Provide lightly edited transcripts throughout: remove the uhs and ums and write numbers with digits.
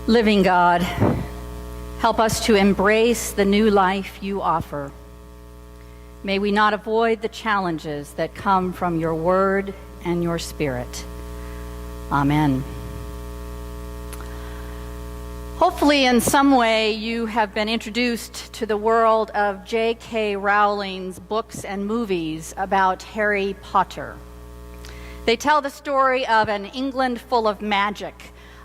Living God, help us to embrace the new life you offer. May we not avoid the challenges that come from your word and your spirit. Amen. Hopefully, in some way, you have been introduced to the world of J.K. Rowling's books and movies about Harry Potter. They tell the story of an England full of magic,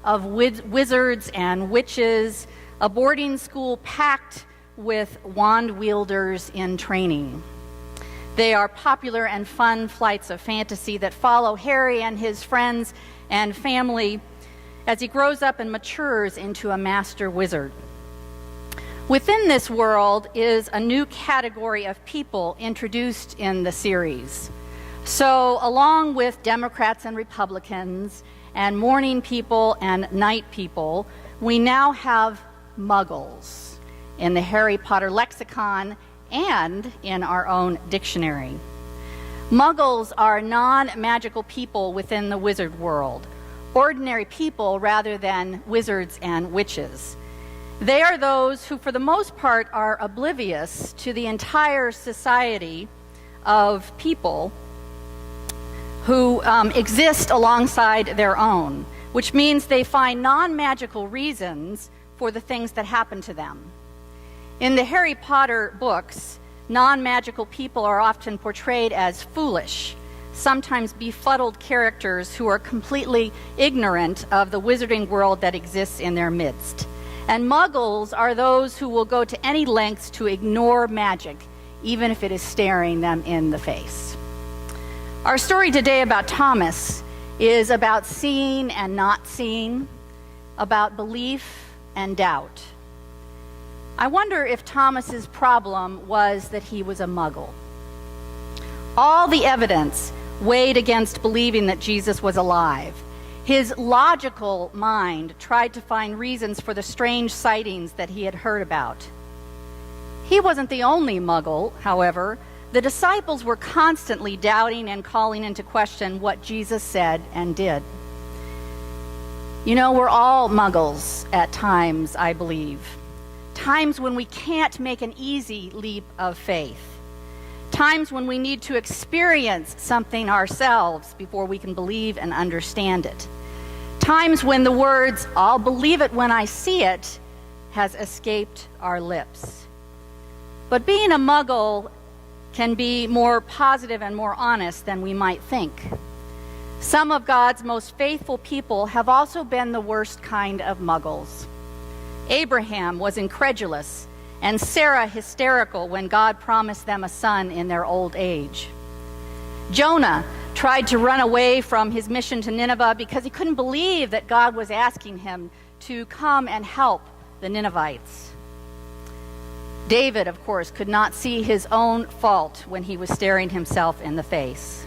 of wizards and witches, a boarding school packed with wand wielders in training. They are popular and fun flights of fantasy that follow Harry and his friends and family as he grows up and matures into a master wizard. Within this world is a new category of people introduced in the series. So, along with Democrats and Republicans, and morning people and night people, we now have Muggles in the Harry Potter lexicon and in our own dictionary. Muggles are non-magical people within the wizard world, ordinary people rather than wizards and witches. They are those who, for the most part, are oblivious to the entire society of people who exist alongside their own, which means they find non-magical reasons for the things that happen to them. In the Harry Potter books, non-magical people are often portrayed as foolish, sometimes befuddled characters who are completely ignorant of the wizarding world that exists in their midst. And Muggles are those who will go to any lengths to ignore magic, even if it is staring them in the face. Our story today about Thomas is about seeing and not seeing, about belief and doubt. I wonder if Thomas's problem was that he was a Muggle. All the evidence weighed against believing that Jesus was alive. His logical mind tried to find reasons for the strange sightings that he had heard about. He wasn't the only Muggle, however. The disciples were constantly doubting and calling into question what Jesus said and did. You know, we're all Muggles at times, I believe. Times when we can't make an easy leap of faith. Times when we need to experience something ourselves before we can believe and understand it. Times when the words, "I'll believe it when I see it," has escaped our lips. But being a Muggle can be more positive and more honest than we might think. Some of God's most faithful people have also been the worst kind of Muggles. Abraham was incredulous, and Sarah hysterical when God promised them a son in their old age. Jonah tried to run away from his mission to Nineveh because he couldn't believe that God was asking him to come and help the Ninevites. David, of course, could not see his own fault when he was staring himself in the face.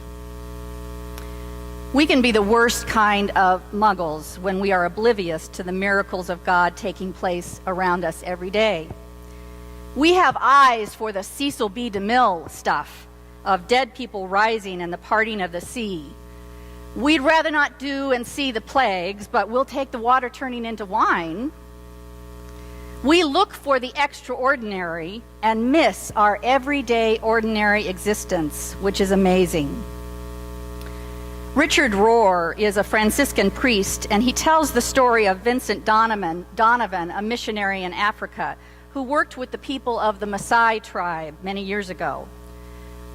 We can be the worst kind of Muggles when we are oblivious to the miracles of God taking place around us every day. We have eyes for the Cecil B. DeMille stuff of dead people rising and the parting of the sea. We'd rather not do and see the plagues, but we'll take the water turning into wine. We look for the extraordinary and miss our everyday ordinary existence, which is amazing. Richard Rohr is a Franciscan priest, and he tells the story of Vincent Donovan, a missionary in Africa, who worked with the people of the Maasai tribe many years ago.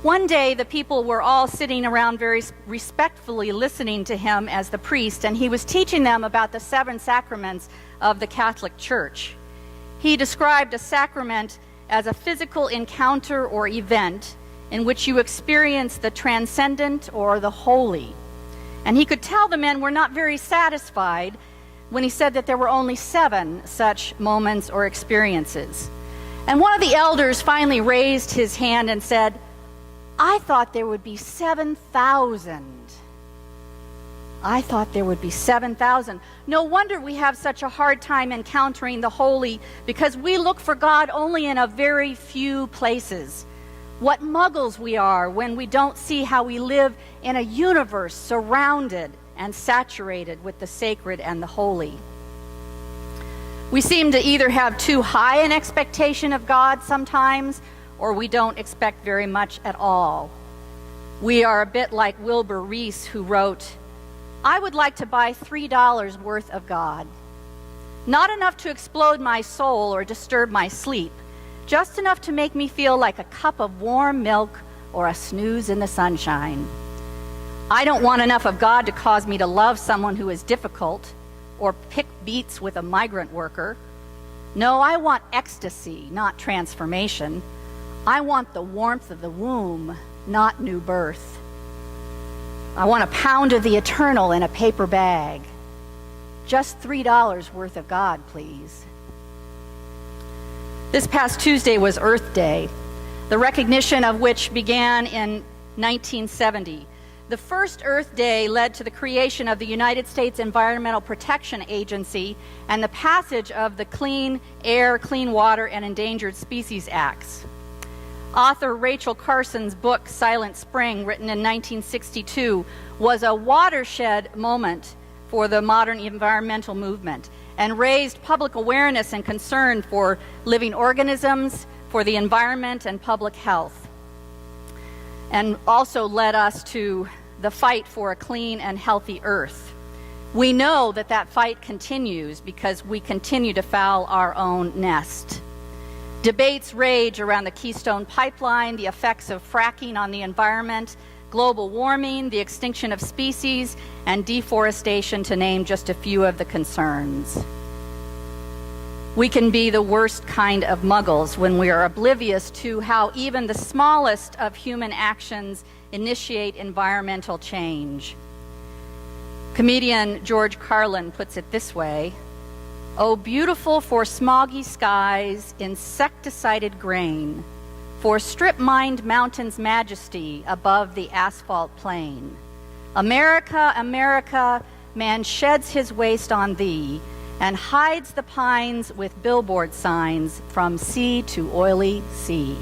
One day, the people were all sitting around very respectfully listening to him as the priest, and he was teaching them about the 7 sacraments of the Catholic Church. He described a sacrament as a physical encounter or event in which you experience the transcendent or the holy. And he could tell the men were not very satisfied when he said that there were only 7 such moments or experiences. And one of the elders finally raised his hand and said, "I thought there would be 7,000. I thought there would be 7,000. No wonder we have such a hard time encountering the holy, because we look for God only in a very few places. What Muggles we are when we don't see how we live in a universe surrounded and saturated with the sacred and the holy." We seem to either have too high an expectation of God sometimes, or we don't expect very much at all. We are a bit like Wilbur Reese, who wrote, "I would like to buy $3 worth of God. Not enough to explode my soul or disturb my sleep, just enough to make me feel like a cup of warm milk or a snooze in the sunshine. I don't want enough of God to cause me to love someone who is difficult or pick beets with a migrant worker. No, I want ecstasy, not transformation. I want the warmth of the womb, not new birth. I want a pound of the eternal in a paper bag. Just $3 worth of God, please." This past Tuesday was Earth Day, the recognition of which began in 1970. The first Earth Day led to the creation of the United States Environmental Protection Agency and the passage of the Clean Air, Clean Water, and Endangered Species Acts. Author Rachel Carson's book, Silent Spring, written in 1962, was a watershed moment for the modern environmental movement and raised public awareness and concern for living organisms, for the environment, and public health, and also led us to the fight for a clean and healthy earth. We know that that fight continues because we continue to foul our own nest. Debates rage around the Keystone Pipeline, the effects of fracking on the environment, global warming, the extinction of species, and deforestation, to name just a few of the concerns. We can be the worst kind of muggles when we are oblivious to how even the smallest of human actions initiate environmental change. Comedian George Carlin puts it this way: "Oh, beautiful for smoggy skies, insecticided grain, for strip-mined mountains' majesty above the asphalt plain. America, America, man sheds his waste on thee, and hides the pines with billboard signs from sea to oily sea."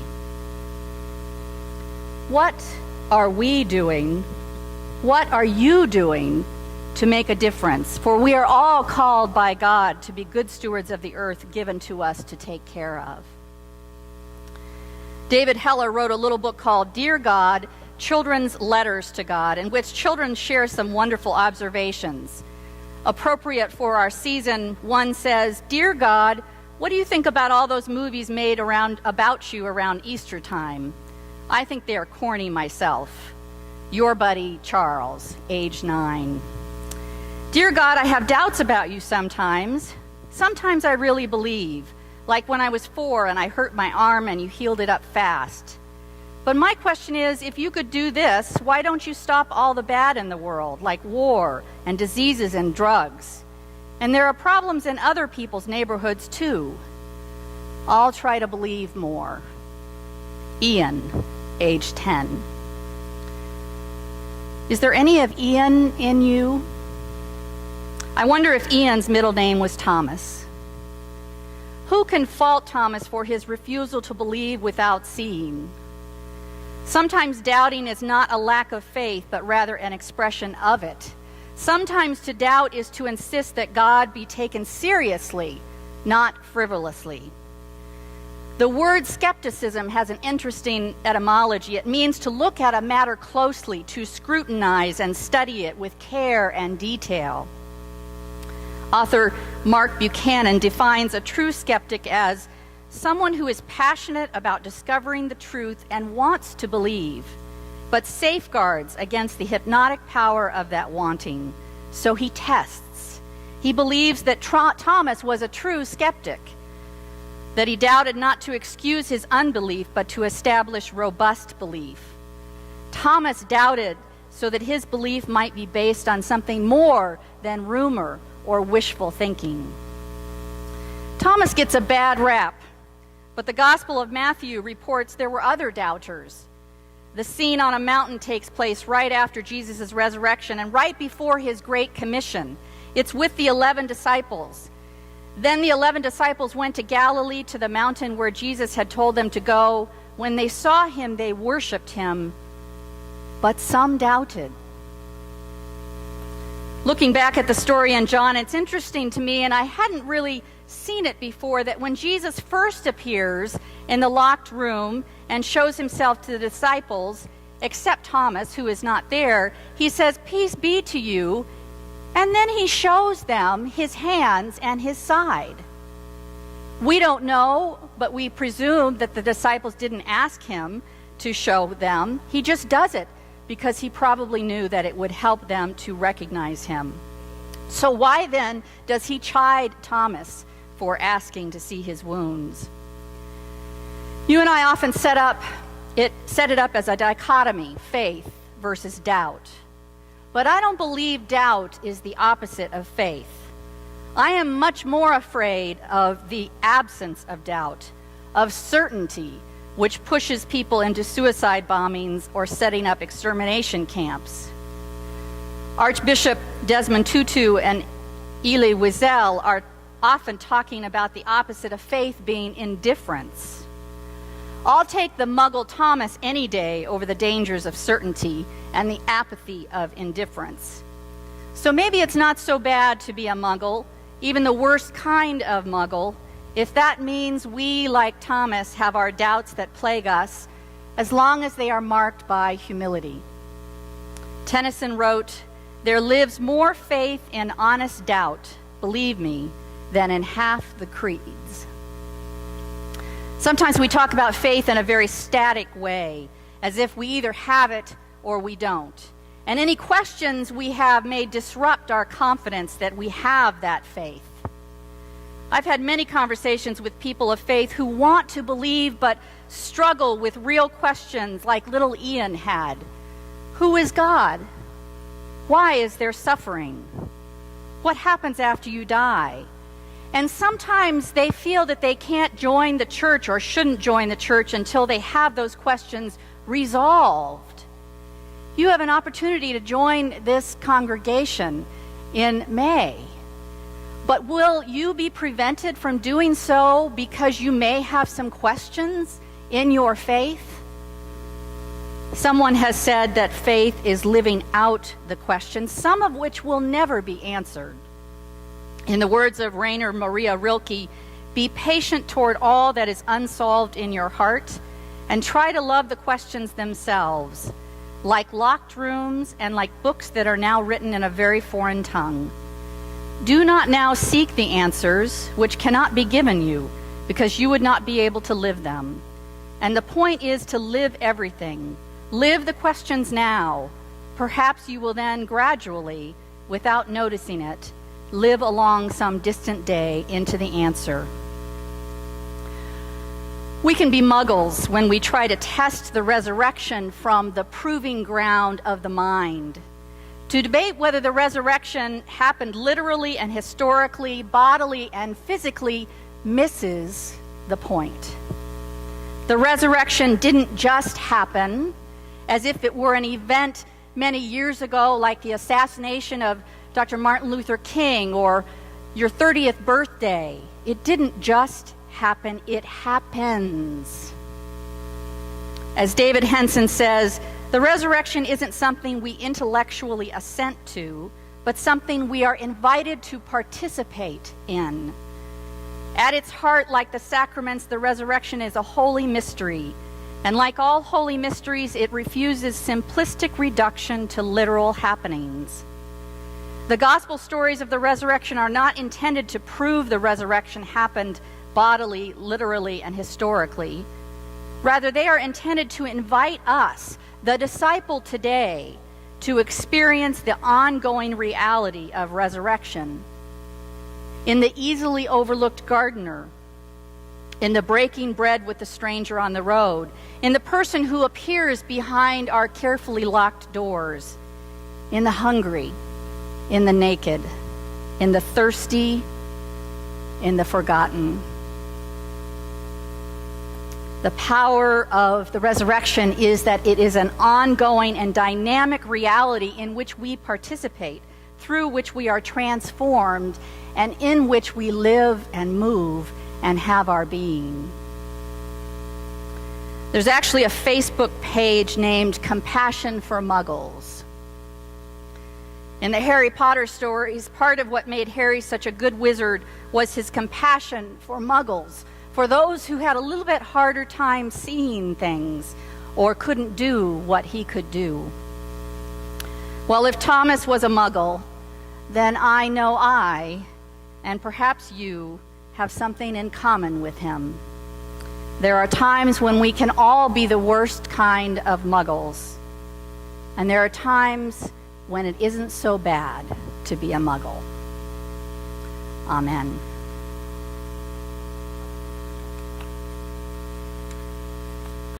What are we doing? What are you doing to make a difference? For we are all called by God to be good stewards of the earth given to us to take care of. David Heller wrote a little book called Dear God, Children's Letters to God, in which children share some wonderful observations. Appropriate for our season, one says, "Dear God, what do you think about all those movies made about you around Easter time? I think they are corny myself. Your buddy, Charles, age 9. Dear God, I have doubts about you sometimes. Sometimes I really believe, like when I was 4 and I hurt my arm and you healed it up fast. But my question is, if you could do this, why don't you stop all the bad in the world, like war and diseases and drugs? And there are problems in other people's neighborhoods too. I'll try to believe more." Ian, age 10. Is there any of Ian in you? I wonder if Ian's middle name was Thomas. Who can fault Thomas for his refusal to believe without seeing? Sometimes doubting is not a lack of faith, but rather an expression of it. Sometimes to doubt is to insist that God be taken seriously, not frivolously. The word skepticism has an interesting etymology. It means to look at a matter closely, to scrutinize and study it with care and detail. Author Mark Buchanan defines a true skeptic as someone who is passionate about discovering the truth and wants to believe, but safeguards against the hypnotic power of that wanting. So he tests. He believes that Thomas was a true skeptic, that he doubted not to excuse his unbelief, but to establish robust belief. Thomas doubted so that his belief might be based on something more than rumor or wishful thinking. Thomas gets a bad rap, but the Gospel of Matthew reports there were other doubters. The scene on a mountain takes place right after Jesus' resurrection and right before his Great Commission. It's with the 11 disciples. Then the 11 disciples went to Galilee, to the mountain where Jesus had told them to go. When they saw him, they worshiped him, but some doubted. Looking back at the story in John, it's interesting to me, and I hadn't really seen it before, that when Jesus first appears in the locked room and shows himself to the disciples, except Thomas, who is not there, he says, "Peace be to you," and then he shows them his hands and his side. We don't know, but we presume that the disciples didn't ask him to show them. He just does it because he probably knew that it would help them to recognize him. So why then does he chide Thomas for asking to see his wounds? You and I often set it up as a dichotomy, faith versus doubt. But I don't believe doubt is the opposite of faith. I am much more afraid of the absence of doubt, of certainty, which pushes people into suicide bombings or setting up extermination camps. Archbishop Desmond Tutu and Elie Wiesel are often talking about the opposite of faith being indifference. I'll take the Muggle Thomas any day over the dangers of certainty and the apathy of indifference. So maybe it's not so bad to be a Muggle, even the worst kind of Muggle, if that means we, like Thomas, have our doubts that plague us, as long as they are marked by humility. Tennyson wrote, "There lives more faith in honest doubt, believe me, than in half the creeds." Sometimes we talk about faith in a very static way, as if we either have it or we don't. And any questions we have may disrupt our confidence that we have that faith. I've had many conversations with people of faith who want to believe but struggle with real questions like little Ian had. Who is God? Why is there suffering? What happens after you die? And sometimes they feel that they can't join the church or shouldn't join the church until they have those questions resolved. You have an opportunity to join this congregation in May. But will you be prevented from doing so because you may have some questions in your faith? Someone has said that faith is living out the questions, some of which will never be answered. In the words of Rainer Maria Rilke, be patient toward all that is unsolved in your heart and try to love the questions themselves, like locked rooms and like books that are now written in a very foreign tongue. Do not now seek the answers which cannot be given you, because you would not be able to live them. And the point is to live everything. Live the questions now. Perhaps you will then gradually, without noticing it, live along some distant day into the answer. We can be muggles when we try to test the resurrection from the proving ground of the mind. To debate whether the resurrection happened literally and historically, bodily and physically, misses the point. The resurrection didn't just happen as if it were an event many years ago, like the assassination of Dr. Martin Luther King or your 30th birthday. It didn't just happen, it happens. As David Henson says, the resurrection isn't something we intellectually assent to, but something we are invited to participate in. At its heart, like the sacraments, the resurrection is a holy mystery. And like all holy mysteries, it refuses simplistic reduction to literal happenings. The gospel stories of the resurrection are not intended to prove the resurrection happened bodily, literally, and historically. Rather, they are intended to invite us, the disciple today, to experience the ongoing reality of resurrection. In the easily overlooked gardener, in the breaking bread with the stranger on the road, in the person who appears behind our carefully locked doors, in the hungry, in the naked, in the thirsty, in the forgotten. The power of the resurrection is that it is an ongoing and dynamic reality in which we participate, through which we are transformed, and in which we live and move and have our being. There's actually a Facebook page named Compassion for Muggles. In the Harry Potter stories, part of what made Harry such a good wizard was his compassion for Muggles, for those who had a little bit harder time seeing things or couldn't do what he could do. Well, if Thomas was a Muggle, then I know I, and perhaps you, have something in common with him. There are times when we can all be the worst kind of Muggles, and there are times when it isn't so bad to be a Muggle. Amen.